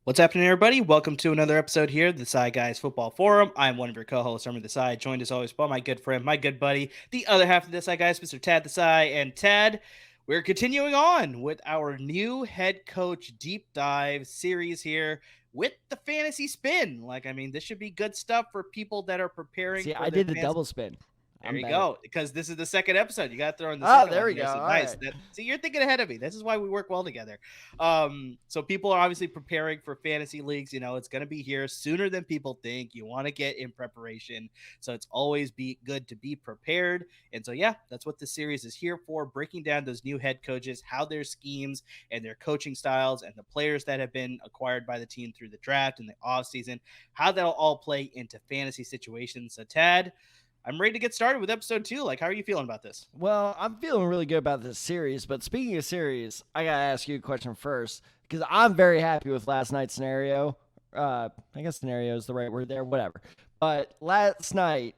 What's happening, everybody? Welcome to another episode here of the Side Guys Football Forum. I'm one of your co-hosts, Armin the Side, joined as always by my good friend, my good buddy, the other half of the Side Guys, Mr. Tad the Side. And Tad, we're continuing on with our new head coach deep dive series here with the fantasy spin. This should be good stuff for people that are preparing. See, for I their did the fantasy- double spin. There you go. Because this is the second episode. You got to throw in the Oh, second there one we here. go. So All nice. right. See, you're thinking ahead of me. This is why we work well together. So people are obviously preparing for fantasy leagues. You know, it's going to be here sooner than people think. You want to get in preparation. So it's always be good to be prepared. And so, yeah, that's what this series is here for, breaking down those new head coaches, how their schemes and their coaching styles and the players that have been acquired by the team through the draft and the offseason, how that'll all play into fantasy situations. So, Tad, I'm ready to get started with episode 2. How are you feeling about this? Well, I'm feeling really good about this series, but speaking of series, I got to ask you a question first because I'm very happy with last night's scenario. I guess scenario is the right word there, whatever. But last night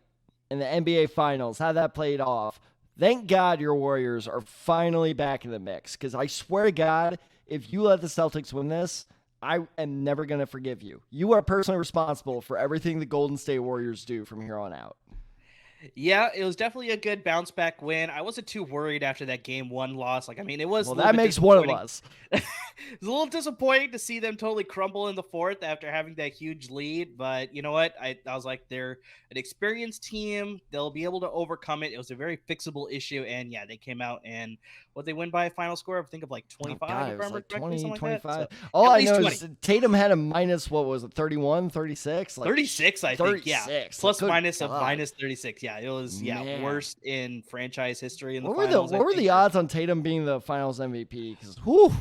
in the NBA Finals, how that played off, thank God your Warriors are finally back in the mix because I swear to God, if you let the Celtics win this, I am never going to forgive you. You are personally responsible for everything the Golden State Warriors do from here on out. Yeah, it was definitely a good bounce back win. I wasn't too worried after that game 1 loss. It was well, that makes one of us. It was a little disappointing to see them totally crumble in the fourth after having that huge lead. But you know what? I was like, they're an experienced team. They'll be able to overcome it. It was a very fixable issue. And yeah, they came out and they win by a final score, I think, of 25. Oh, God, if it was like 20, 25. So, all I know 20. is Tatum had a minus, what was it, 31, 36? 36, I think, yeah. Plus minus God. of minus 36. Yeah, it was, worst in franchise history in the finals. What were the odds on Tatum being the finals MVP? Because, whew.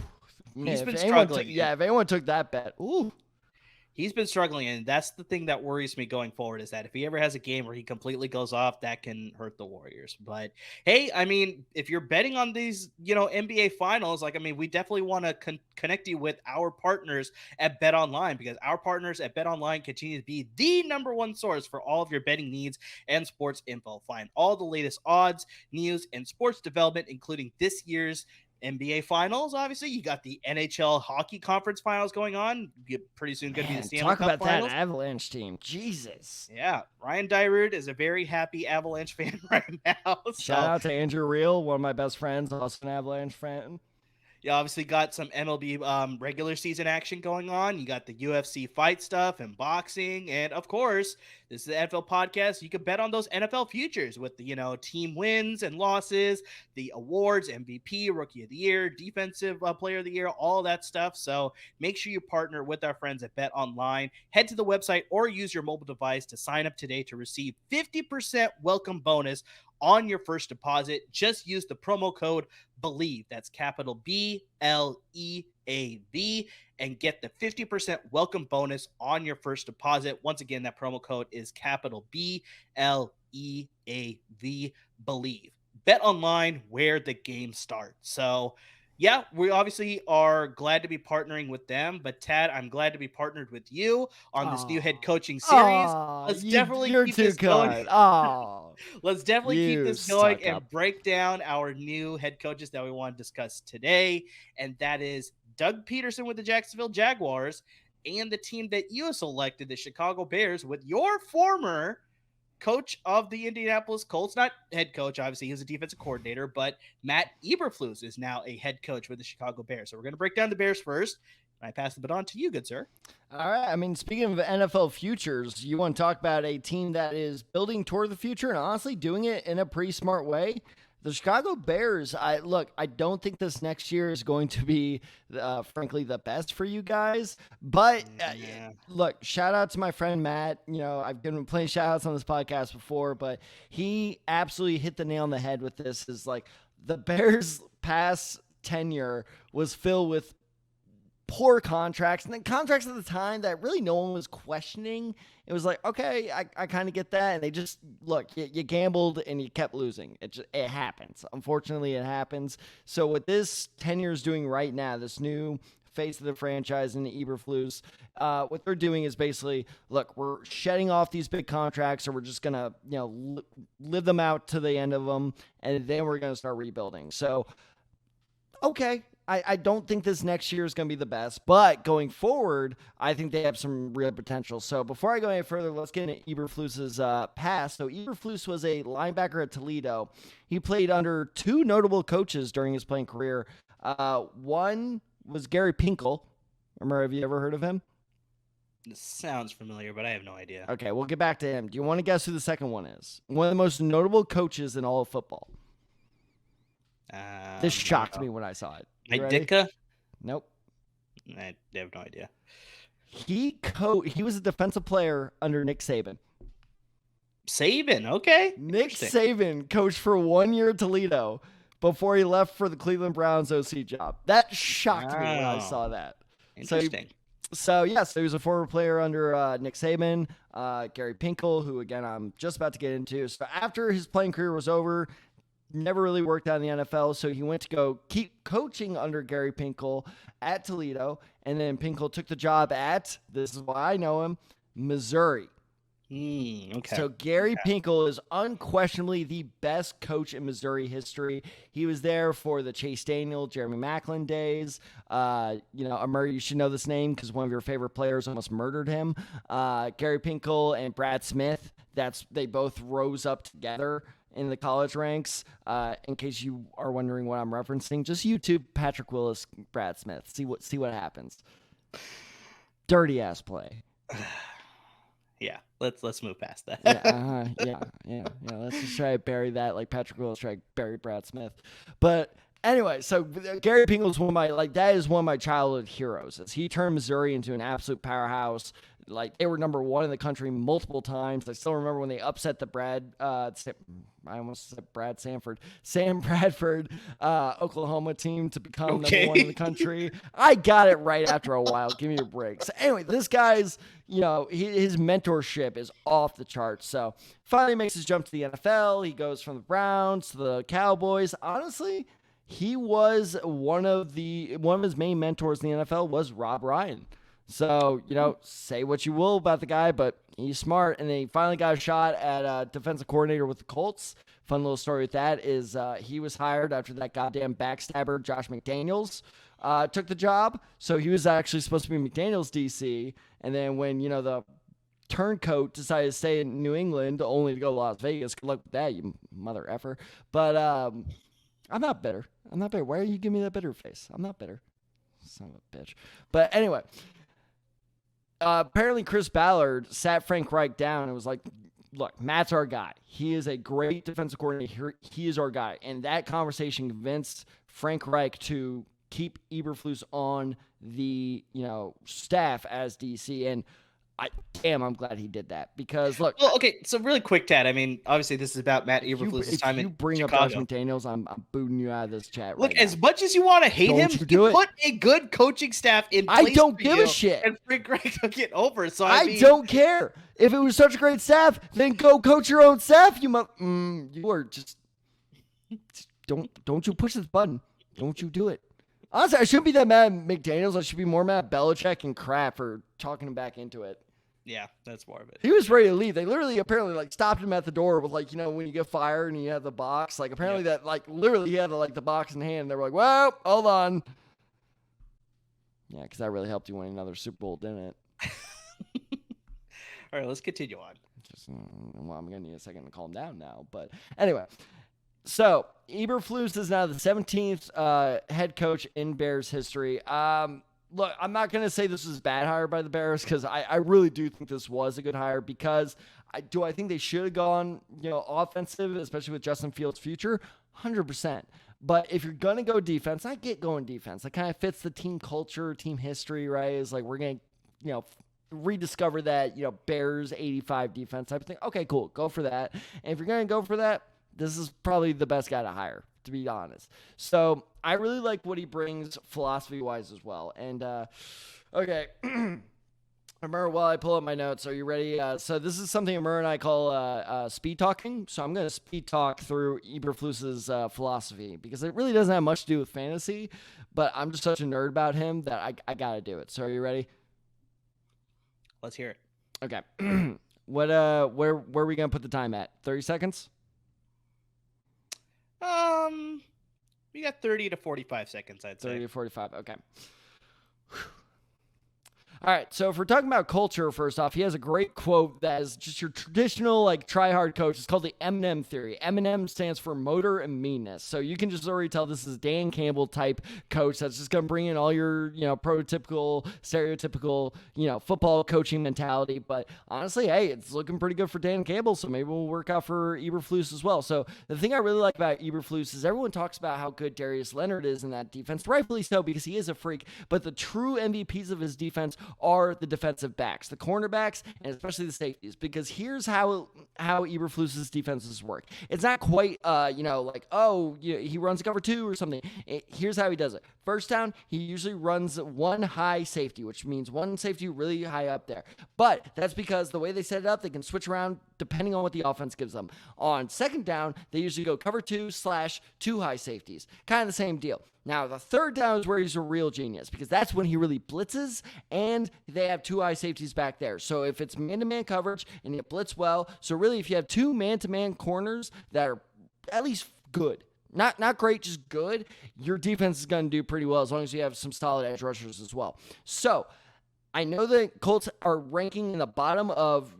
He's been struggling. If anyone took that bet, ooh. He's been struggling, and that's the thing that worries me going forward is that if he ever has a game where he completely goes off, that can hurt the Warriors. But, hey, if you're betting on these, NBA finals, we definitely want to connect you with our partners at BetOnline because our partners at BetOnline continue to be the number one source for all of your betting needs and sports info. Find all the latest odds, news, and sports development, including this year's NBA Finals. Obviously, you got the NHL Hockey Conference Finals going on. Pretty soon going to be the Stanley Cup Talk about Finals. That Avalanche team. Jesus. Yeah, Ryan Dyrud is a very happy Avalanche fan right now. Shout out to Andrew Reel, one of my best friends, also an Avalanche fan. You obviously got some MLB regular season action going on. You got the UFC fight stuff and boxing. And, of course, this is the NFL podcast. You can bet on those NFL futures with the, team wins and losses, the awards, MVP, Rookie of the Year, Defensive Player of the Year, all that stuff. So make sure you partner with our friends at BetOnline. Head to the website or use your mobile device to sign up today to receive 50% welcome bonus on your first deposit. Just use the promo code BELIEVE, that's capital BLEAV, and get the 50% welcome bonus on your first deposit. Once again, that promo code is capital BLEAV, BELIEVE. Bet online where the game starts. So yeah, we obviously are glad to be partnering with them, but Tad, I'm glad to be partnered with you on this new head coaching series. Let's definitely keep this going. Let's definitely keep this going and break down our new head coaches that we want to discuss today, and that is Doug Pederson with the Jacksonville Jaguars and the team that you selected, the Chicago Bears, with your former coach of the Indianapolis Colts, not head coach, obviously he was a defensive coordinator, but Matt Eberflus is now a head coach with the Chicago Bears. So we're going to break down the Bears first. I pass the baton to you, good sir. All right. Speaking of NFL futures, you want to talk about a team that is building toward the future and honestly doing it in a pretty smart way. The Chicago Bears, I don't think this next year is going to be, frankly, the best for you guys. But, look, shout out to my friend Matt. I've given plenty of shout outs on this podcast before, but he absolutely hit the nail on the head with this. Is the Bears' past tenure was filled with poor contracts, and then contracts at the time that really no one was questioning. It was like, okay, I kind of get that. And they just, you gambled and you kept losing. It happens. Unfortunately, it happens. So what this tenure is doing right now, this new face of the franchise in the Eberflus, what they're doing is basically, we're shedding off these big contracts, or we're just going to, live them out to the end of them, and then we're going to start rebuilding. So, okay, I don't think this next year is going to be the best, but going forward, I think they have some real potential. So before I go any further, let's get into Eberflus's past. So Eberflus was a linebacker at Toledo. He played under two notable coaches during his playing career. One was Gary Pinkel. Remember, have you ever heard of him? This sounds familiar, but I have no idea. Okay, we'll get back to him. Do you want to guess who the second one is? One of the most notable coaches in all of football. This shocked me when I saw it. Ditka? Nope. I have no idea. He was a defensive player under Nick Saban. Saban, okay. Nick Saban coached for 1 year at Toledo before he left for the Cleveland Browns OC job. That shocked me when I saw that. Interesting. So he was a former player under Nick Saban, Gary Pinkel, who, again, I'm just about to get into. So after his playing career was over, never really worked out in the NFL, so he went to go keep coaching under Gary Pinkel at Toledo, and then Pinkel took the job at, this is why I know him, Missouri. Okay. So Gary Pinkel is unquestionably the best coach in Missouri history. He was there for the Chase Daniel, Jeremy Maclin days. Amar, you should know this name because one of your favorite players almost murdered him. Gary Pinkel and Brad Smith, they both rose up together in the college ranks. In case you are wondering what I'm referencing, just YouTube Patrick Willis, Brad Smith. See what happens. Dirty ass play. Yeah, let's move past that. Yeah. Let's just try to bury that like Patrick Willis tried to bury Brad Smith. But anyway, so Gary Pinkel is that is one of my childhood heroes. As he turned Missouri into an absolute powerhouse. Like, they were number one in the country multiple times. I still remember when they upset the Sam Bradford, Oklahoma team to become number one in the country. I got it right after a while. Give me a break. So anyway, this guy's, his mentorship is off the charts. So finally makes his jump to the NFL. He goes from the Browns to the Cowboys. Honestly, he was one of his main mentors in the NFL was Rob Ryan. So, say what you will about the guy, but he's smart. And then he finally got a shot at defensive coordinator with the Colts. Fun little story with that is he was hired after that goddamn backstabber, Josh McDaniels, took the job. So he was actually supposed to be McDaniels' DC. And then when, the turncoat decided to stay in New England only to go to Las Vegas, good luck with that, you mother effer. But I'm not bitter. Why are you giving me that bitter face? I'm not bitter. Son of a bitch. But anyway. Apparently Chris Ballard sat Frank Reich down and was like, look, Matt's our guy. He is a great defensive coordinator. He is our guy. And that conversation convinced Frank Reich to keep Eberflus on the, staff as DC. And I'm glad he did that because look. Well, okay, so really quick, Tad. I mean, obviously this is about Matt Eberflus' time in Chicago. If you bring up Josh McDaniels, I'm booting you out of this chat. Look, as much as you want to hate him, he put a good coaching staff in place. I don't give a shit. And Frank Reich took it over. So I don't care. If it was such a great staff, then go coach your own staff. You are just don't you push this button. Don't you do it. Honestly, I shouldn't be that mad at McDaniels. I should be more mad at Belichick and Kraft for talking him back into it. Yeah, that's more of it. He was ready to leave. They literally apparently stopped him at the door with when you get fired and you have the box. Apparently that literally he had the box in hand. They were like, well, hold on. Yeah, because that really helped you win another Super Bowl, didn't it? All right, let's continue on. I'm going to need a second to calm down now. But anyway, so Eberflus is now the 17th head coach in Bears history. Look, I'm not going to say this was a bad hire by the Bears because I really do think this was a good hire because I think they should have gone, offensive, especially with Justin Fields' future, 100%. But if you're going to go defense, I get going defense. That kind of fits the team culture, team history, right? It's like we're going to, rediscover that, Bears 85 defense type of thing. Okay, cool. Go for that. And if you're going to go for that, this is probably the best guy to hire, to be honest. So I really like what he brings philosophy-wise as well. And, okay. Amar, while I pull up my notes, are you ready? So this is something Amar and I call speed talking. So I'm going to speed talk through Eberflus's philosophy because it really doesn't have much to do with fantasy, but I'm just such a nerd about him that I got to do it. So are you ready? Let's hear it. Okay. Where are we going to put the time at? 30 seconds? We got 30 to 45 seconds, I'd say. 30 to 45. Okay. All right, so if we're talking about culture, first off, he has a great quote that is just your traditional, like, try-hard coach. It's called the M&M theory. M&M stands for motor and meanness. So you can just already tell this is Dan Campbell type coach that's just going to bring in all your, prototypical, stereotypical, football coaching mentality. But honestly, hey, it's looking pretty good for Dan Campbell, so maybe we'll work out for Eberflus as well. So the thing I really like about Eberflus is everyone talks about how good Darius Leonard is in that defense, rightfully so, because he is a freak. But the true MVPs of his defense are the defensive backs, the cornerbacks, and especially the safeties, because here's how Eberflus's defenses work. It's not quite, he runs cover 2 or something. Here's how he does it. First down, he usually runs one high safety, which means one safety really high up there. But that's because the way they set it up, they can switch around depending on what the offense gives them. On second down, they usually go cover 2/2 high safeties. Kind of the same deal. Now, the third down is where he's a real genius, because that's when he really blitzes, and they have 2 high safeties back there. So if it's man-to-man coverage and you blitz well, so really if you have 2 man-to-man corners that are at least good, not great, just good, your defense is going to do pretty well as long as you have some solid edge rushers as well. So I know the Colts are ranking in the bottom of,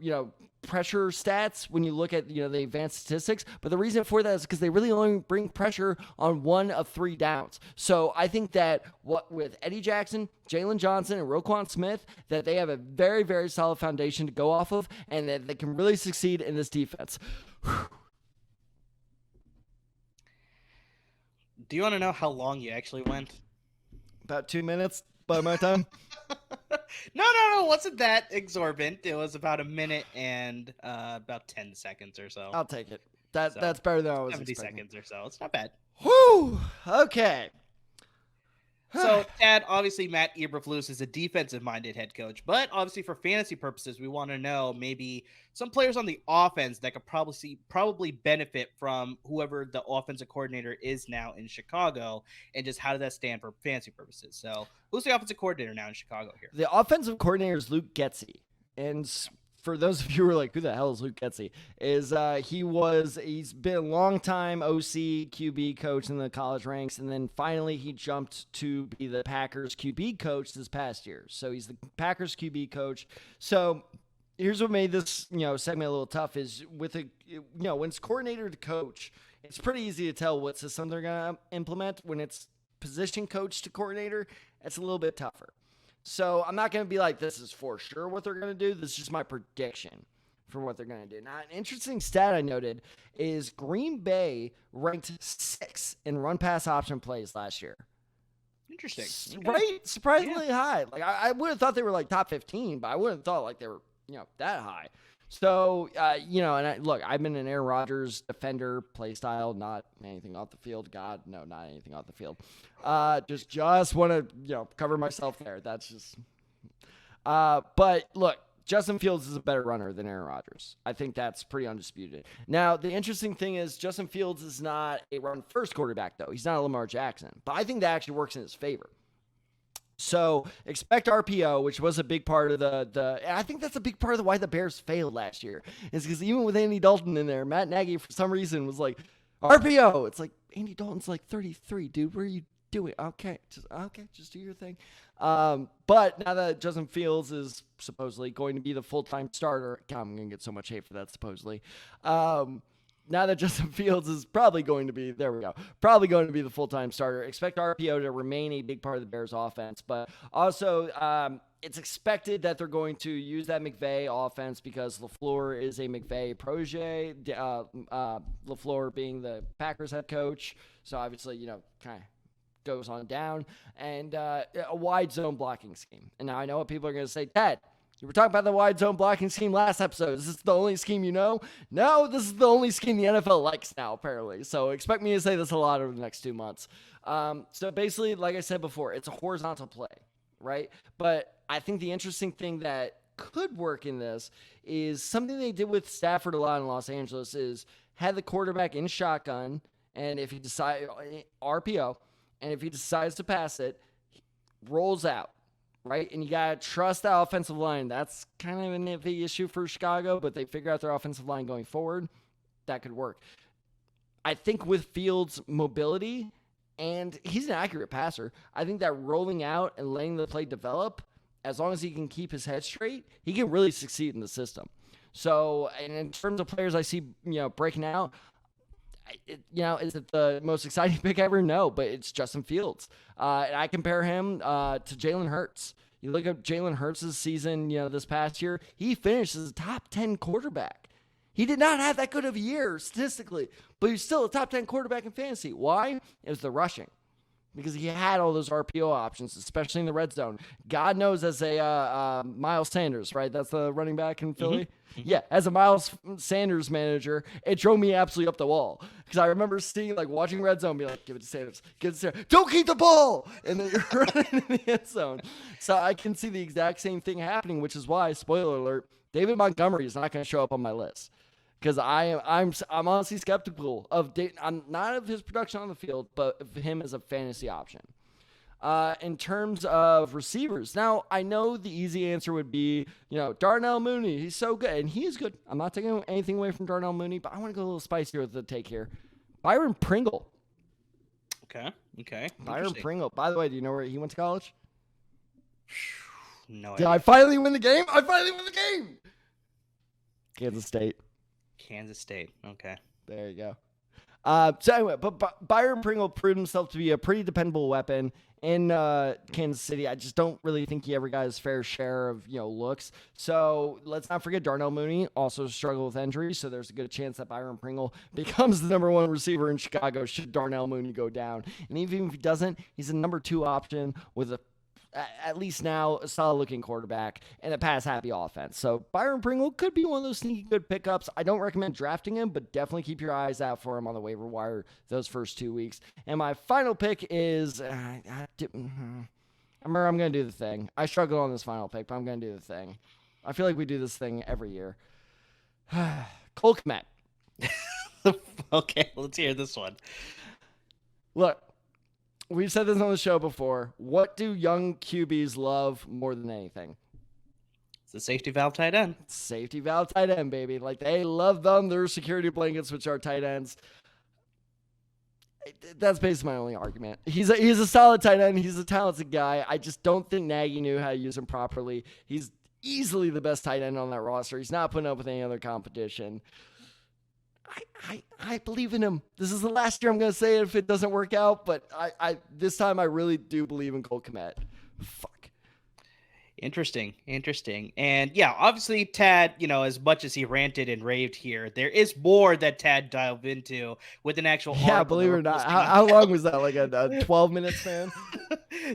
pressure stats when you look at, the advanced statistics, but the reason for that is because they really only bring pressure on 1 of 3 downs. So I think that with Eddie Jackson, Jalen Johnson, and Roquan Smith, that they have a very, very solid foundation to go off of, and that they can really succeed in this defense. Do you want to know how long you actually went? About 2 minutes by my time. No, it wasn't that exorbitant. It was about a minute and about 10 seconds or so. I'll take it. That's better than I was 70 expecting. seconds or so. It's not bad. Whew. Okay. So, Tad, obviously Matt Eberflus is a defensive-minded head coach, but obviously for fantasy purposes, we want to know maybe some players on the offense that could probably benefit from whoever the offensive coordinator is now in Chicago, and just how does that stand for fantasy purposes? So, who's the offensive coordinator now in Chicago here? The offensive coordinator is Luke Getsy, and for those of you who are like, who the hell is Luke Getsy? He's been a long time OC QB coach in the college ranks, and then finally he jumped to be the Packers QB coach this past year. So he's the Packers QB coach. So here's what made this, segment a little tough is with when it's coordinator to coach, it's pretty easy to tell what system they're going to implement. When it's position coach to coordinator, it's a little bit tougher. So I'm not going to be like, this is for sure what they're going to do. This is just my prediction for what they're going to do. Now, an interesting stat I noted is Green Bay ranked 6th in run-pass option plays last year. Interesting. Right? Surprisingly high. Like I would have thought they were like top 15, but I wouldn't have thought like they were, that high. So, look, I've been an Aaron Rodgers defender play style, not anything off the field. God, no, not anything off the field. Just want to, cover myself there. That's just, but look, Justin Fields is a better runner than Aaron Rodgers. I think that's pretty undisputed. Now, the interesting thing is Justin Fields is not a run-first quarterback, though. He's not a Lamar Jackson, but I think that actually works in his favor. So expect RPO, which was a big part of I think that's a big part of why the Bears failed last year, is because even with Andy Dalton in there, Matt Nagy for some reason was like, RPO. It's like, Andy Dalton's like 33, dude. What are you doing? Okay, just do your thing. But now that Justin Fields is supposedly going to be the full-time starter, God, I'm going to get so much hate for that, supposedly. Now that Justin Fields is probably going to be the full-time starter, expect RPO to remain a big part of the Bears offense. But also, it's expected that they're going to use that McVay offense because LaFleur is a McVay protege, LaFleur being the Packers head coach. So obviously, kind of goes on down. And a wide zone blocking scheme. And now I know what people are going to say, Ted, you were talking about the wide zone blocking scheme last episode. Is this the only scheme you know? No, this is the only scheme the NFL likes now, apparently. So expect me to say this a lot over the next 2 months. So basically, like I said before, it's a horizontal play, right? But I think the interesting thing that could work in this is something they did with Stafford a lot in Los Angeles is had the quarterback in shotgun, and if he decides RPO, and if he decides to pass it, rolls out. Right? And you got to trust that offensive line. That's kind of an iffy issue for Chicago, but they figure out their offensive line going forward. That could work. I think with Fields' mobility and he's an accurate passer. I think that rolling out and letting the play develop, as long as he can keep his head straight, he can really succeed in the system. So, and in terms of players I see, breaking out, is it the most exciting pick ever? No, but it's Justin Fields. And I compare him to Jalen Hurts. You look at Jalen Hurts' season, this past year, he finished as a top 10 quarterback. He did not have that good of a year statistically, but he's still a top 10 quarterback in fantasy. Why? It was the rushing. Because he had all those RPO options, especially in the red zone. God knows, as a Miles Sanders, right? That's the running back in Philly. Mm-hmm. Yeah, as a Miles Sanders manager, it drove me absolutely up the wall. Because I remember seeing, watching red zone, be like, give it to Sanders, give it to Sanders. Don't keep the ball! And then you're running in the end zone. So I can see the exact same thing happening, which is why, spoiler alert, David Montgomery is not going to show up on my list. Because I'm honestly skeptical of not of his production on the field, but of him as a fantasy option. In terms of receivers, now I know the easy answer would be, Darnell Mooney. He's so good, and he is good. I'm not taking anything away from Darnell Mooney, but I want to go a little spicier with the take here. Byron Pringle. Okay. Byron Pringle. By the way, do you know where he went to college? No idea. Did I finally win the game? I finally won the game. Kansas State. Okay. There you go. So anyway, but Byron Pringle proved himself to be a pretty dependable weapon in Kansas City. I just don't really think he ever got his fair share of looks. So let's not forget Darnell Mooney also struggled with injuries. So there's a good chance that Byron Pringle becomes the number one receiver in Chicago should Darnell Mooney go down. And even if he doesn't, he's a number 2 option with at least now a solid-looking quarterback and a pass-happy offense. So Byron Pringle could be one of those sneaky good pickups. I don't recommend drafting him, but definitely keep your eyes out for him on the waiver wire those first 2 weeks. And my final pick is I'm going to do the thing. I struggled on this final pick, but I'm going to do the thing. I feel like we do this thing every year. Cole Kmet. Okay, let's hear this one. Look. We've said this on the show before. What do young QBs love more than anything? It's the safety valve tight end. Safety valve tight end, baby. They love them. Their security blankets, which are tight ends. That's basically my only argument. He's a solid tight end. He's a talented guy. I just don't think Nagy knew how to use him properly. He's easily the best tight end on that roster. He's not putting up with any other competition. I believe in him. This is the last year I'm going to say it if it doesn't work out, but I this time I really do believe in Cole Kmet. Fuck. Interesting. And yeah, obviously Tad, as much as he ranted and raved here, there is more that Tad dived into with an actual article. Yeah, believe it or not. How long was that? Like a 12-minute span?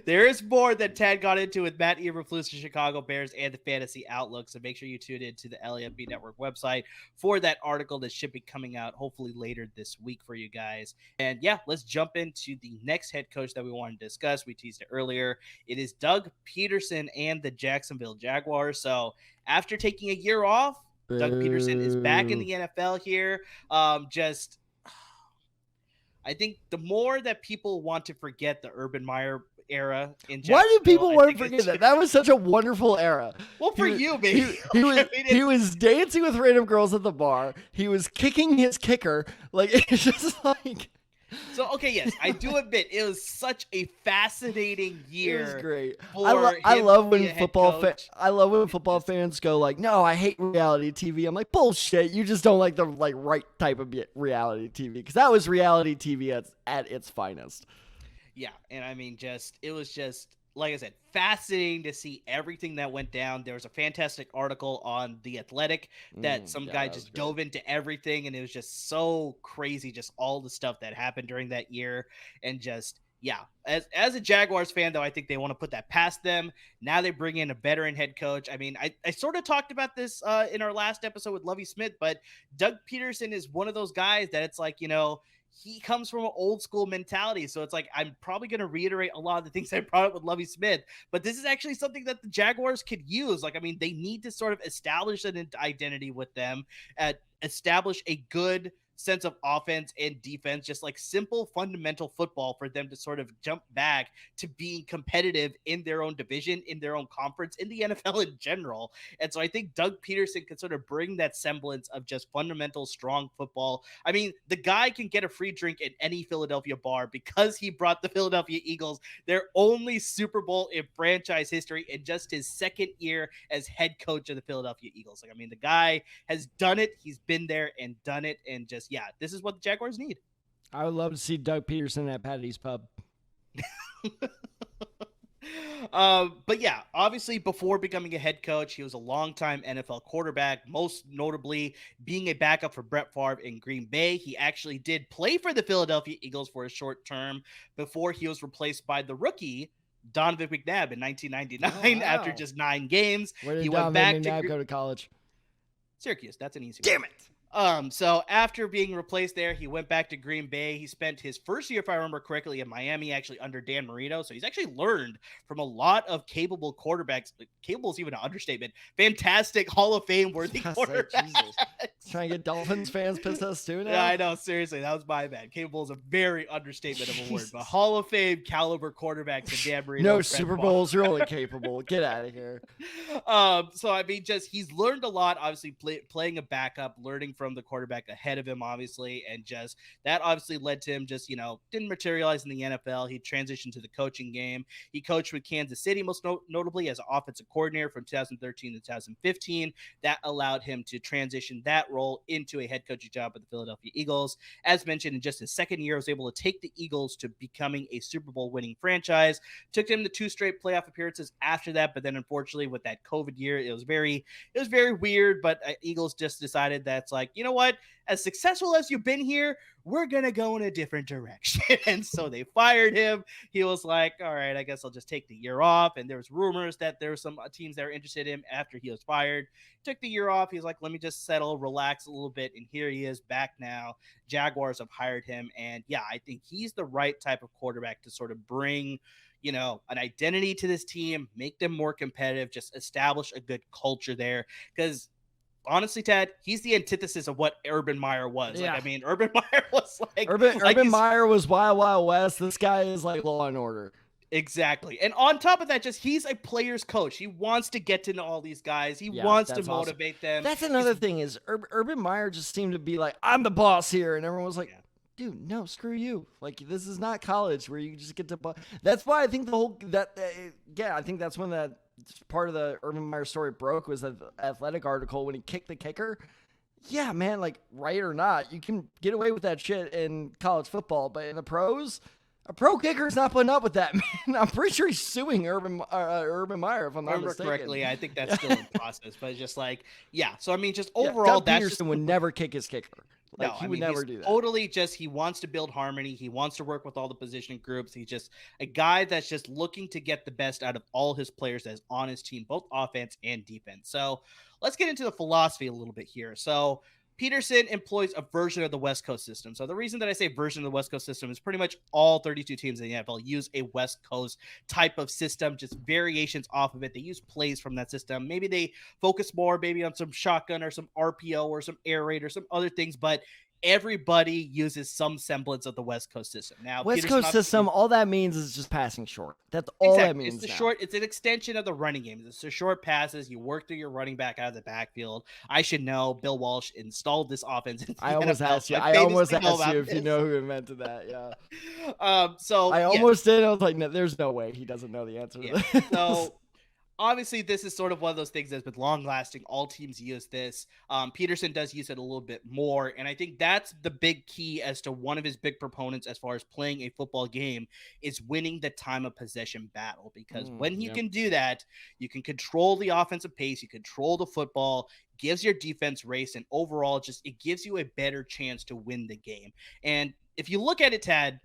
There is more that Tad got into with Matt Eberflus, the Chicago Bears, and the Fantasy Outlook. So make sure you tune in to the LAFB Network website for that article that should be coming out hopefully later this week for you guys. And yeah, let's jump into the next head coach that we want to discuss. We teased it earlier. It is Doug Pederson and the Jacksonville Jaguars. So after taking a year off, Doug Pederson is back in the NFL here. I think the more that people want to forget the Urban Meyer era in Jacksonville. Why do people want to forget that? That was such a wonderful era. Well, for you, baby. He was dancing with random girls at the bar. He was kicking his kicker. It's just like... So, okay, yes, I do admit it was such a fascinating year. It was great. I love when football fans go like, "No, I hate reality TV." I'm like, "Bullshit! You just don't like the right type of reality TV." Because that was reality TV at its finest. Yeah, and I mean, it was just like I said, fascinating to see everything that went down. There was a fantastic article on The Athletic that some guy just dove into everything, and it was just so crazy, just all the stuff that happened during that year. And just, yeah, as a Jaguars fan, though, I think they want to put that past them. Now they bring in a veteran head coach. I mean, I sort of talked about this in our last episode with Lovie Smith, but Doug Pederson is one of those guys that it's like, he comes from an old school mentality. So it's like, I'm probably going to reiterate a lot of the things I brought up with Lovie Smith, but this is actually something that the Jaguars could use. They need to sort of establish an identity with them, establish a good sense of offense and defense, just like simple fundamental football for them to sort of jump back to being competitive in their own division, in their own conference, in the NFL in general. And so I think Doug Pederson can sort of bring that semblance of just fundamental strong football. I mean, the guy can get a free drink at any Philadelphia bar because he brought the Philadelphia Eagles their only Super Bowl in franchise history in just his second year as head coach of the Philadelphia Eagles. Like, I mean, the guy has done it. He's been there and done it. And just, yeah, this is what the Jaguars need. I would love to see Doug Pederson at Patty's Pub. But yeah, obviously before becoming a head coach, he was a longtime NFL quarterback, most notably being a backup for Brett Favre in Green Bay. He actually did play for the Philadelphia Eagles for a short term before he was replaced by the rookie Donovan McNabb in 1999 after just 9 games. Where did he Donovan went back McNabb to go to college? Syracuse. That's an easy Damn one. it. So after being replaced there, he went back to Green Bay. He spent his first year, if I remember correctly, in Miami, actually under Dan Marino. So he's actually learned from a lot of capable quarterbacks. Capable is even an understatement. Fantastic Hall of Fame worthy quarterbacks. Trying to get Dolphins fans pissed us too now? Yeah, I know. Seriously, that was my bad. Capable is a very understatement of a word, but Hall of Fame caliber quarterbacks and Dan Marino. No Super Bowls, you're only capable. Get out of here. So I mean, just he's learned a lot. Obviously, playing a backup, learning from the quarterback ahead of him, obviously, and just that obviously led to him just didn't materialize in the NFL. He transitioned to the coaching game. He coached with Kansas City, most notably as an offensive coordinator from 2013 to 2015. That allowed him to transition that role into a head coaching job with the Philadelphia Eagles. As mentioned, in just his second year, was able to take the Eagles to becoming a Super Bowl winning franchise. Took him to 2 straight playoff appearances after that, but then unfortunately with that COVID year, it was very weird. But Eagles just decided that's like, you know what? As successful as you've been here, we're going to go in a different direction. And so they fired him. He was like, all right, I guess I'll just take the year off. And there was rumors that there were some teams that were interested in him after he was fired. Took the year off. He's like, let me just settle, relax a little bit. And here he is back now. Jaguars have hired him. And yeah, I think he's the right type of quarterback to sort of bring an identity to this team, make them more competitive, just establish a good culture there. Because honestly, Ted, he's the antithesis of what Urban Meyer was. Yeah. Like, I mean, Urban Meyer was like Urban Meyer was Wild Wild West. This guy is like Law and Order. Exactly. And on top of that, just he's a player's coach. He wants to get to know all these guys. He wants to motivate them. That's another thing is Urban Meyer just seemed to be like, I'm the boss here. And everyone was like, dude, no, screw you. Like, this is not college where you just get to. That's why I think I think that's when that part of the Urban Meyer story broke was that Athletic article when he kicked the kicker. Yeah, man, like, right or not, you can get away with that shit in college football, but in the pros, a pro kicker is not putting up with that, man. I'm pretty sure he's suing Urban Meyer, if I'm not mistaken. Correctly, I think that's still in process, but just like, yeah. So, I mean, just overall, Doug Pederson would never kick his kicker. Like, he would never do that. Totally just, he wants to build harmony. He wants to work with all the position groups. He's just a guy that's just looking to get the best out of all his players that's on his team, both offense and defense. So let's get into the philosophy a little bit here. So Pederson employs a version of the West Coast system. So the reason that I say version of the West Coast system is pretty much all 32 teams in the NFL use a West Coast type of system, just variations off of it. They use plays from that system. Maybe they focus more maybe on some shotgun or some RPO or some air raid or some other things, but everybody uses some semblance of the West Coast system. Now, West Coast system, all that means is just passing short. That's all that means. It's the short. It's an extension of the running game. It's the short passes. You work through your running back out of the backfield. I should know. Bill Walsh installed this offense. I almost asked you. I almost asked you if you know who invented that. Yeah. So I almost did. I was like, no, there's no way he doesn't know the answer to this. So. Obviously, this is sort of one of those things that's been long-lasting. All teams use this. Pederson does use it a little bit more, and I think that's the big key as to one of his big proponents as far as playing a football game is winning the time of possession battle. Because when you can do that, you can control the offensive pace, you control the football, gives your defense race, and overall, just it gives you a better chance to win the game. And if you look at it, Tad,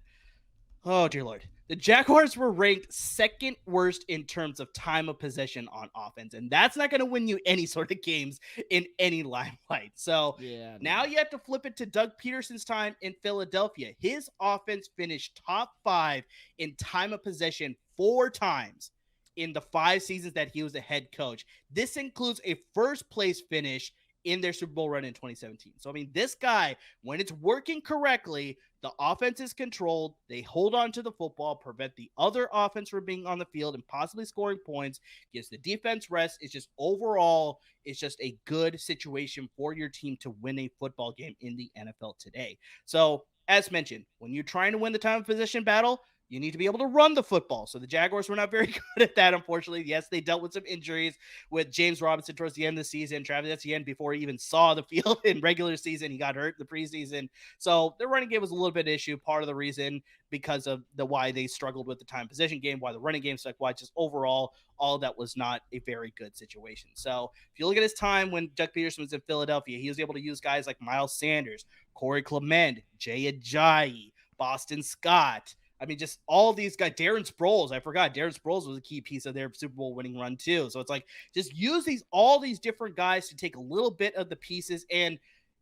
oh dear Lord. The Jaguars were ranked second worst in terms of time of possession on offense, and that's not going to win you any sort of games in any limelight. So now you have to flip it to Doug Pederson's time in Philadelphia. His offense finished top 5 in time of possession 4 times in the 5 seasons that he was a head coach. This includes a first place finish in their Super Bowl run in 2017. So, I mean, this guy, when it's working correctly, the offense is controlled. They hold on to the football, prevent the other offense from being on the field and possibly scoring points, gives the defense rest. It's just overall, it's just a good situation for your team to win a football game in the NFL today. So, as mentioned, when you're trying to win the time of possession battle, you need to be able to run the football. So the Jaguars were not very good at that, unfortunately. Yes, they dealt with some injuries with James Robinson towards the end of the season. Travis Etienne, before he even saw the field in regular season, he got hurt in the preseason. So their running game was a little bit of an issue. Part of the reason because of the why they struggled with the time possession game, why the running game sucked, why just overall, all of that was not a very good situation. So if you look at his time when Doug Pederson was in Philadelphia, he was able to use guys like Miles Sanders, Corey Clement, Jay Ajayi, Boston Scott. I mean, just all these guys, Darren Sproles. I forgot Darren Sproles was a key piece of their Super Bowl winning run too. So it's like, just use all these different guys to take a little bit of the pieces. And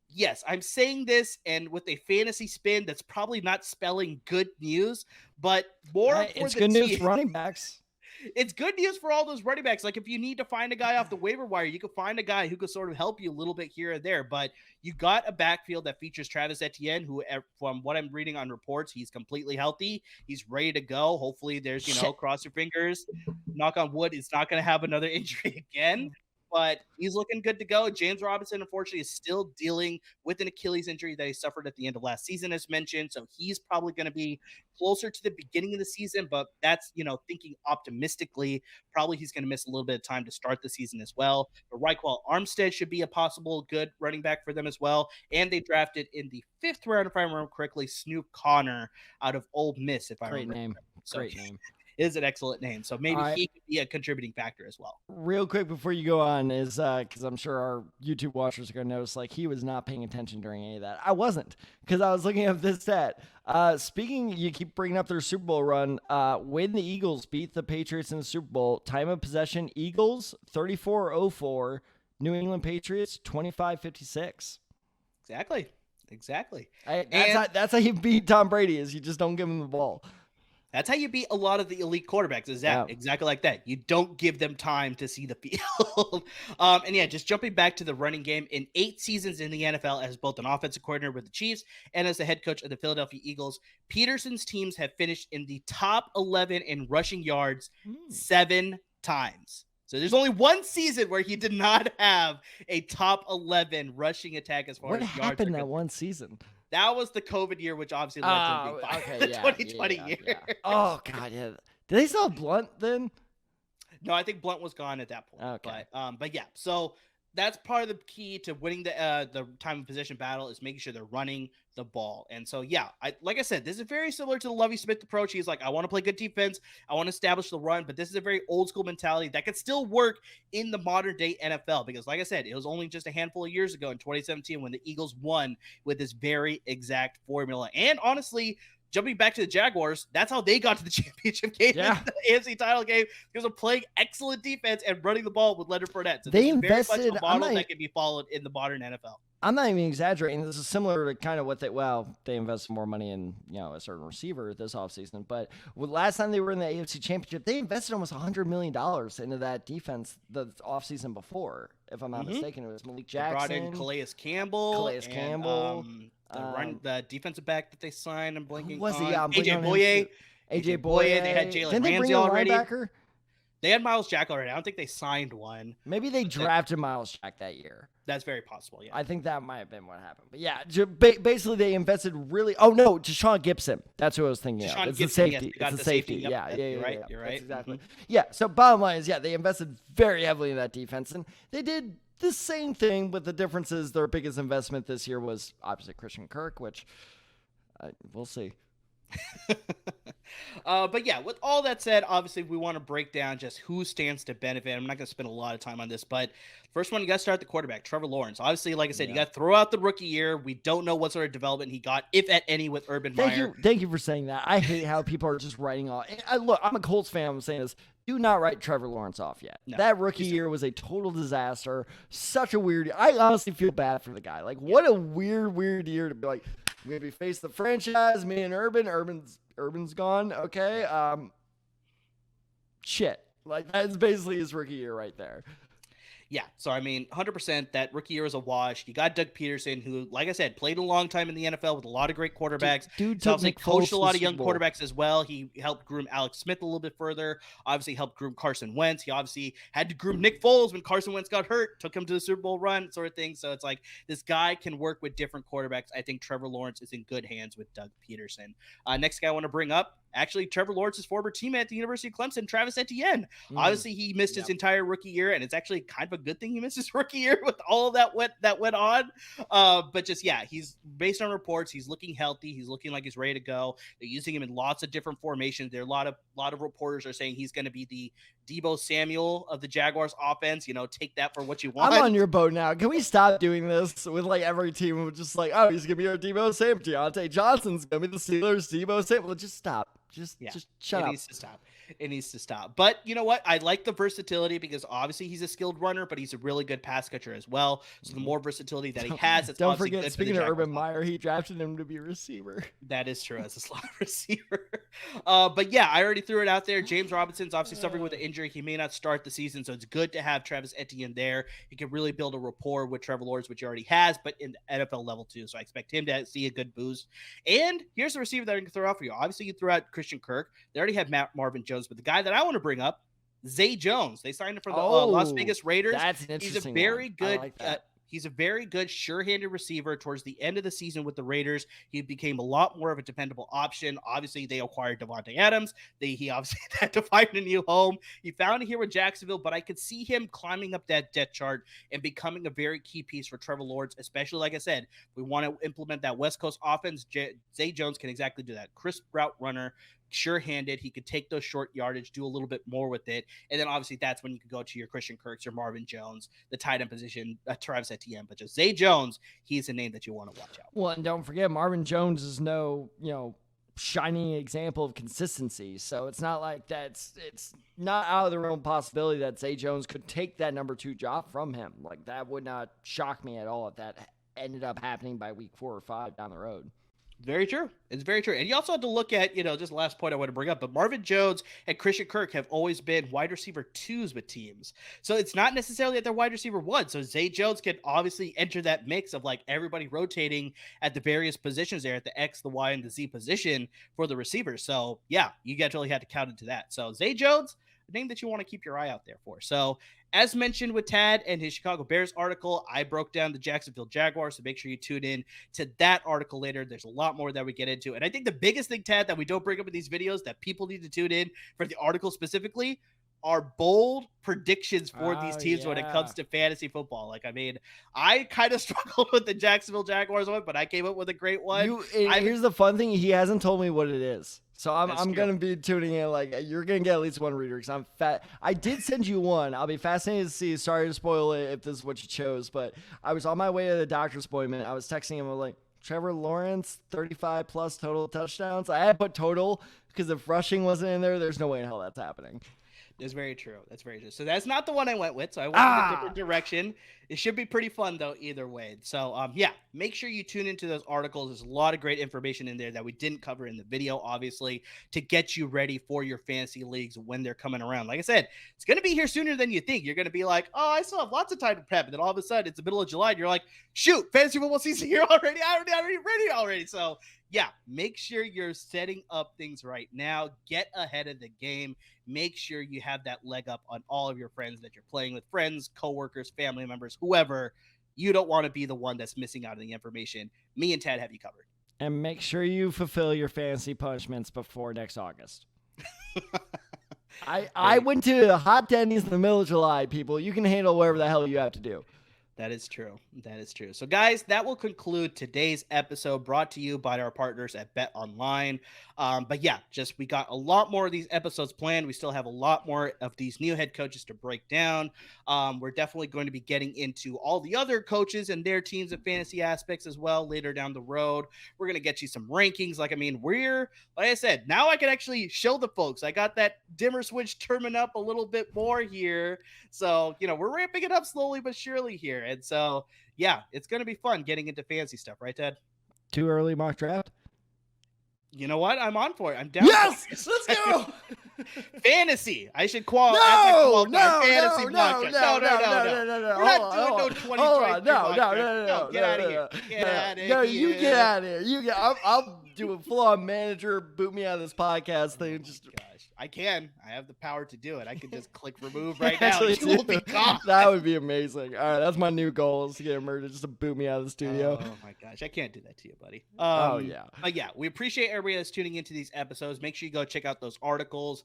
yes, I'm saying this and with a fantasy spin that's probably not spelling good news, but more for it's the good team. news for running backs. It's good news for all those running backs. Like if you need to find a guy off the waiver wire, you could find a guy who could sort of help you a little bit here and there. But you got a backfield that features Travis Etienne, who, from what I'm reading on reports, he's completely healthy. He's ready to go. Hopefully there's, cross your fingers, knock on wood, it's not going to have another injury again. But he's looking good to go. James Robinson, unfortunately, is still dealing with an Achilles injury that he suffered at the end of last season, as mentioned. So he's probably going to be closer to the beginning of the season, but that's, thinking optimistically. Probably he's going to miss a little bit of time to start the season as well. But Raekwon Armstead should be a possible good running back for them as well. And they drafted in the 5th round, if I remember correctly, Snoop Connor out of Ole Miss, if I remember. Great name. So, Great name. Is an excellent name. So maybe he could be a contributing factor as well. Real quick before you go on is because I'm sure our YouTube watchers are going to notice, like, he was not paying attention during any of that. I wasn't, because I was looking at this stat. Speaking, you keep bringing up their Super Bowl run. When the Eagles beat the Patriots in the Super Bowl, time of possession, Eagles 34-04, New England Patriots 25-56. Exactly. That's how you beat Tom Brady, is you just don't give him the ball. That's how you beat a lot of the elite quarterbacks. Exactly like that. You don't give them time to see the field. Just jumping back to the running game, in 8 seasons in the NFL as both an offensive coordinator with the Chiefs and as the head coach of the Philadelphia Eagles, Pederson's teams have finished in the top 11 in rushing yards 7 times. So there's only one season where he did not have a top 11 rushing attack as far as yards. What happened that one season? That was the COVID year, which obviously led to him being fired. The 2020 year. Yeah. Oh, God, yeah. Did they still have Blunt then? No, I think Blunt was gone at that point. Okay. But yeah, so that's part of the key to winning the time of possession battle is making sure they're running the ball. And so, yeah, like I said, this is very similar to the Lovie Smith approach. He's like, I want to play good defense. I want to establish the run, but this is a very old school mentality that can still work in the modern day NFL, because like I said, it was only just a handful of years ago in 2017 when the Eagles won with this very exact formula. And honestly, jumping back to the Jaguars, that's how they got to the championship game, the AFC title game, because of playing excellent defense and running the ball with Leonard Fournette. So they invested very much a model that can be followed in the modern NFL. I'm not even exaggerating. This is similar to kind of what they invested more money in, a certain receiver this offseason. But last time they were in the AFC Championship, they invested almost $100 million into that defense the offseason before, if I'm not mistaken. It was Malik Jackson. They brought in Calais Campbell. The defensive back that they signed, I'm blanking was on. AJ Boye. AJ Boye. They had Jalen Ramsey already. They had Miles Jack already. I don't think they signed one. Maybe they drafted Miles Jack that year. That's very possible, yeah. I think that might have been what happened. But yeah, basically they invested really... Oh, no, Deshaun Gibson. That's what I was thinking of. It's Gibson, the safety. Yes, it's the safety. Yep, Yeah. You're right. That's exactly. Yeah, so bottom line is, they invested very heavily in that defense. And they did the same thing, but the difference is their biggest investment this year was obviously Christian Kirk, which we'll see. But yeah, with all that said, obviously we want to break down just who stands to benefit. I'm not going to spend a lot of time on this, but first one, you got to start the quarterback, Trevor Lawrence. Obviously, like I said, you got to throw out the rookie year. We don't know what sort of development he got, if at any, with Urban Meyer. Thank you for saying that. I hate how people are just writing off. Look, I'm a Colts fan. I'm saying this. Do not write Trevor Lawrence off yet. No, that rookie year was a total disaster. Such a weird. I honestly feel bad for the guy. Like, what a weird year to be like, maybe face the franchise, me and Urban. Urban's gone. Okay. Shit. Like, that's basically his rookie year right there. Yeah, so I mean, 100% that rookie year was a wash. You got Doug Pederson, who, like I said, played a long time in the NFL with a lot of great quarterbacks. Dude He's took obviously Nick Foles coached to a the lot of Super young Bowl. quarterbacks as well. He helped groom Alex Smith a little bit further. Obviously, helped groom Carson Wentz. He obviously had to groom Nick Foles when Carson Wentz got hurt, took him to the Super Bowl run, sort of thing. So it's like this guy can work with different quarterbacks. I think Trevor Lawrence is in good hands with Doug Pederson. Next guy I want to bring up, actually, Trevor Lawrence's former teammate at the University of Clemson, Travis Etienne. Obviously, he missed his entire rookie year, and it's actually kind of a good thing he missed his rookie year with all of that went on. But just, yeah, he's based on reports. He's looking healthy. He's looking like he's ready to go. They're using him in lots of different formations. There are a lot of reporters are saying he's going to be the Deebo Samuel of the Jaguars offense. Take that for what you want. I'm on your boat now. Can we stop doing this with like every team? We're just like, oh, he's gonna be our Deebo Samuel. Deontay Johnson's gonna be the Steelers' Deebo Samuel. Just stop. Just shut up. It needs to stop. But you know what? I like the versatility because obviously he's a skilled runner, but he's a really good pass catcher as well. So the more versatility that he has, it's don't obviously forget. good Speaking for of the Urban Jaguars Meyer, he drafted him to be a receiver. That is true as a slot receiver. But yeah, I already threw it out there. James Robinson's obviously suffering with an injury. He may not start the season, so it's good to have Travis Etienne there. He can really build a rapport with Trevor Lawrence, which he already has, but in NFL level too. So I expect him to see a good boost. And here's the receiver that I can throw out for you. Obviously, you threw out Christian Kirk. They already have Marvin Jones, but the guy that I want to bring up, Zay Jones. They signed him for the Las Vegas Raiders. That's an interesting one. He's a very good, sure-handed receiver. Towards the end of the season with the Raiders, he became a lot more of a dependable option. Obviously, they acquired Devontae Adams. He obviously had to find a new home. He found it here with Jacksonville, but I could see him climbing up that depth chart and becoming a very key piece for Trevor Lawrence, especially, like I said, we want to implement that West Coast offense. Zay Jones can exactly do that. Crisp route runner, sure-handed. He could take those short yardage, do a little bit more with it. And then obviously that's when you could go to your Christian Kirks, your Marvin Jones, the tight end position, Travis Etienne. But just Zay Jones, he's a name that you want to watch out. Well, and don't forget, Marvin Jones is no, shining example of consistency. So it's not like it's not out of the realm possibility that Zay Jones could take that number 2 job from him. Like, that would not shock me at all if that ended up happening by week 4 or 5 down the road. Very true. It's very true. And you also have to look at, just the last point I want to bring up, but Marvin Jones and Christian Kirk have always been wide receiver 2s with teams. So it's not necessarily that they're wide receiver 1. So Zay Jones can obviously enter that mix of like everybody rotating at the various positions there at the X, the Y, and the Z position for the receivers. So yeah, you guys really had to count into that. So Zay Jones, a name that you want to keep your eye out there for. So as mentioned with Tad and his Chicago Bears article, I broke down the Jacksonville Jaguars, so make sure you tune in to that article later. There's a lot more that we get into. And I think the biggest thing, Tad, that we don't bring up in these videos that people need to tune in for the article specifically are bold predictions for these teams when it comes to fantasy football. Like, I mean, I kind of struggled with the Jacksonville Jaguars one, but I came up with a great one. Here's the fun thing. He hasn't told me what it is. So I'm going to be tuning in. Like, you're going to get at least one reader because I'm fat. I did send you one. I'll be fascinated to see. Sorry to spoil it if this is what you chose, but I was on my way to the doctor's appointment. I was texting him. I was like, Trevor Lawrence, 35 plus total touchdowns. I had put total because if rushing wasn't in there, there's no way in hell that's happening. That's very true. That's very true. So that's not the one I went with. So I went in a different direction. It should be pretty fun though, either way. So yeah, make sure you tune into those articles. There's a lot of great information in there that we didn't cover in the video, obviously, to get you ready for your fantasy leagues when they're coming around. Like I said, it's going to be here sooner than you think. You're going to be like, oh, I still have lots of time to prep. And then all of a sudden it's the middle of July and you're like, shoot, fantasy football season here already. I'm already ready already. So yeah, make sure you're setting up things right now. Get ahead of the game. Make sure you have that leg up on all of your friends that you're playing with, friends, coworkers, family members, whoever. You don't want to be the one that's missing out on the information. Me and Tad have you covered. And make sure you fulfill your fantasy punishments before next August. I went to the hot Denny's in the middle of July, people. You can handle whatever the hell you have to do. That is true. That is true. So, guys, that will conclude today's episode brought to you by our partners at Bet Online. But yeah, we got a lot more of these episodes planned. We still have a lot more of these new head coaches to break down. We're definitely going to be getting into all the other coaches and their teams and fantasy aspects as well later down the road. We're going to get you some rankings. Like I said, now I can actually show the folks. I got that dimmer switch turning up a little bit more here. So, we're ramping it up slowly but surely here. And so, yeah, it's going to be fun getting into fancy stuff, right, Ted? Too early mock draft? You know what? I'm on for it. I'm down. Yes! Let's go! Fantasy. I should qualify. No. Fantasy podcast. No. We're not doing no 2023 No. Get out of here. Get out of here. No, you get out of here. I'll do a full-on manager, boot me out of this podcast thing. Just gosh, I can. I have the power to do it. I can just click remove right now. You will be gone. That would be amazing. All right, that's my new goal, is to get Emerged just to boot me out of the studio. Oh my gosh, I can't do that to you, buddy. But yeah, we appreciate everybody that's tuning into these episodes. Make sure you go check out those articles.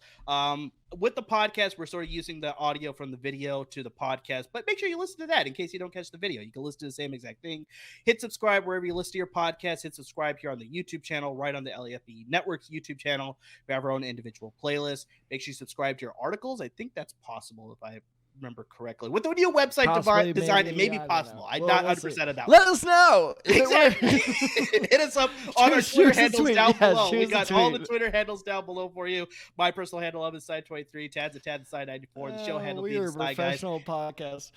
With the podcast, we're sort of using the audio from the video to the podcast, but make sure you listen to that in case you don't catch the video. You can listen to the same exact thing. Hit subscribe wherever you listen to your podcast. Hit subscribe here on the YouTube channel, right on the LAFB Network's YouTube channel. We have our own individual playlist. Make sure you subscribe to your articles. I think that's possible if I remember correctly. With the new website design, it may be possible. I'm not 100% of that. Let us know. Exactly. Hit us up on our Twitter handles down below. We got all the Twitter handles down below for you. My personal handle, Side23, Tad's a Tad Side 94. The show handle, we are a professional podcast.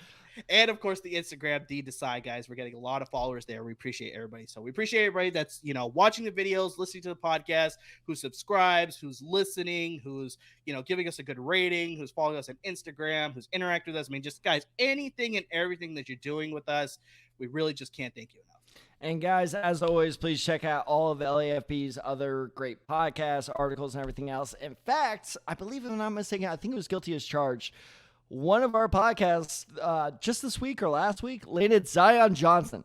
And of course, the Instagram, Decide guys. We're getting a lot of followers there. We appreciate everybody. So we appreciate everybody that's, watching the videos, listening to the podcast, who subscribes, who's listening, who's, giving us a good rating, who's following us on Instagram, who's interacting with us. I mean, just guys, anything and everything that you're doing with us, we really just can't thank you enough. And guys, as always, please check out all of LAFB's other great podcasts, articles, and everything else. In fact, I believe, if I'm not mistaken, I think it was Guilty as Charged. One of our podcasts just this week or last week landed Zion Johnson.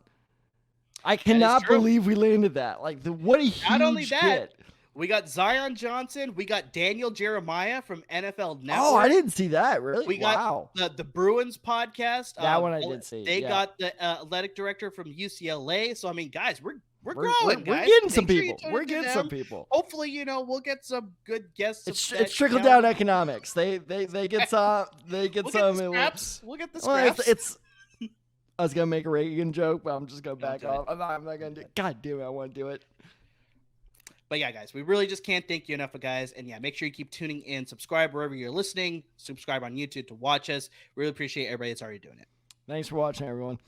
I cannot believe we landed that. What a huge Not only that, hit. We got Zion Johnson. We got Daniel Jeremiah from NFL Network. Oh, I didn't see that. Really? We got the Bruins podcast. That one I did see. They got the athletic director from UCLA. So, I mean, guys, we're growing, guys. We're getting some people. We're getting some people. Hopefully, we'll get some good guests. It's trickle down economics. They get some. They get some. We'll get the scraps. I was gonna make a Reagan joke, but I'm just gonna back off. I'm not gonna do it. God damn it, I want to do it. But yeah, guys, we really just can't thank you enough, guys. And yeah, make sure you keep tuning in. Subscribe wherever you're listening. Subscribe on YouTube to watch us. Really appreciate everybody that's already doing it. Thanks for watching, everyone.